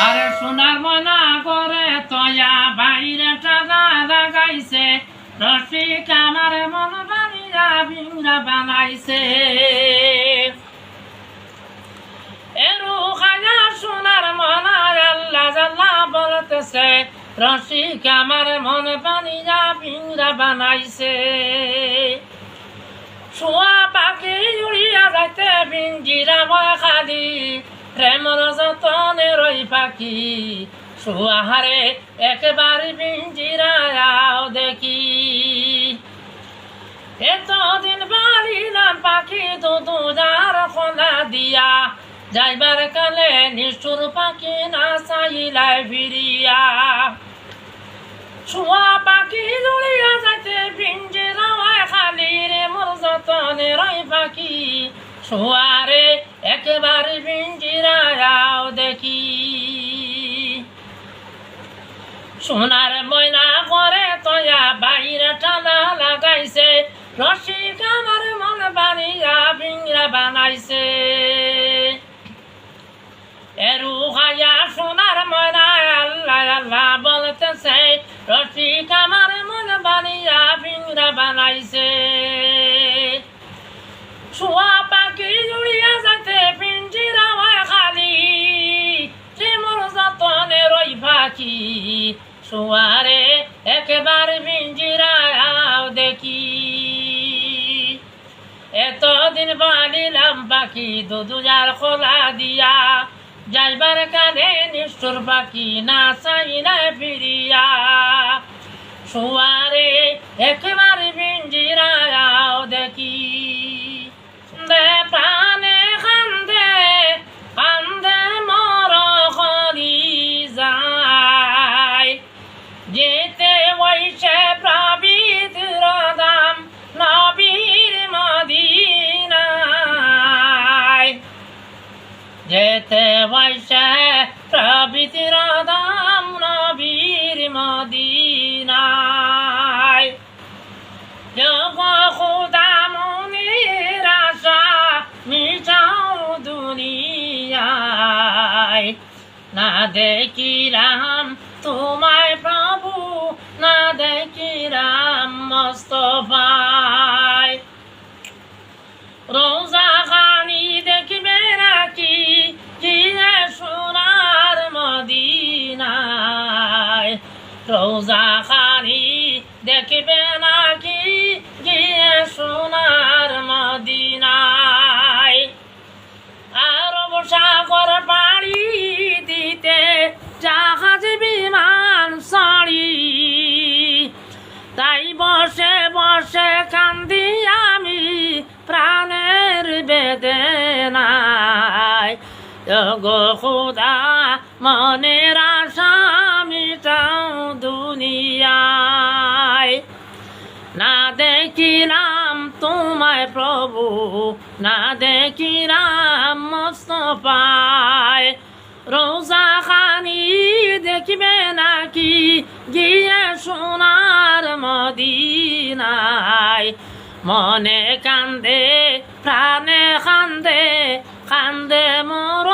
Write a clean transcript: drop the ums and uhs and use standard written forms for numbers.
আরে সোনার ময়না করে তয়া বাইরে টাকা লাগাইছে রসিক আমার মন বানিয়া ভিংরা বানাইছে এরু খায়া সোনার মনা আল্লাহ জাল্লা বলতেছে রসিক আমার মন বানিয়া ভিংরা বানাইছে শোয়া পাখি উড়িয়া যাইতে বিঞ্জিরা ময় খালি প্রেমর যতনে রই পাখি শোয়াহারে একেবারে বিঞ্জিরাও দেখি এতদিন বাড়িলাম পাখি দুদার খোলা দিয়া যাইবার কালে নিষ্ঠুর পাখি না চাইলাই ফিরিয়া শোয়া পাখি উড়িয়া যাইতে বিঞ্জিরা খালি রে মোর যতনে রই পাখি শোয়ারে একেবারে বিঞ্জিরাও দেখি সোনার ময়না করে তয়া বাইরে টানা লাগাইছে রসিক আমার মন বানিয়া ভিংরা বানাইছে এরু খায়া সোনার ময়না আল্লাহ আল্লাহ বলতেছে রসিক আমার মন বানিয়া ভিংরা বানাইছে শোয়া পাখি উড়িয়া যাইতে পিঞ্জিরা খালি সে মোর যতনে রই পাখি শোয়ারে একেবারে পিঞ্জিরাও দেখি এতদিন বানিলাম পাখি দুজার খোলা দিয়া যাইবার কানে নিষ্ঠুর পাখি না চাই না ফিরিয়া শোয়ারে একেবারে পিঞ্জিরাও দেখি প্রাণে কান্দে কান্দে মর করি যায় যেতে বৈশে প্রবিত্র দাম নবীর মদিনায় যেতে বৈশে প্রবিত্র দাম নবীর মদিনায় যোগ খুদা মনের আশা মিটাও দুনিয়ায় না দেখিলাম তোমায় প্রভু না দেখিলাম মোস্তফায় রোজা খানি দেখবে নাকি গিয়ে সোনার মদিনায় রোজা খানি দেখবে নাকি গিয়ে সোনার মদিনায় আরব সাগর পাড়ি দিতে জাহাজ বিমান সারি তাই বসে বসে কান্দি আমি প্রাণের বেদনায় গো খুদা মনের আশা মিটাও দুনিয়ায় না দেখিলাম তোমায় প্রভু না দেখিলাম মোস্তফায় রোজা খানি দেখবে নাকি গিয়ে সোনার মদিনায় মনে কান্দে প্রাণে কান্দে কান্দে মোর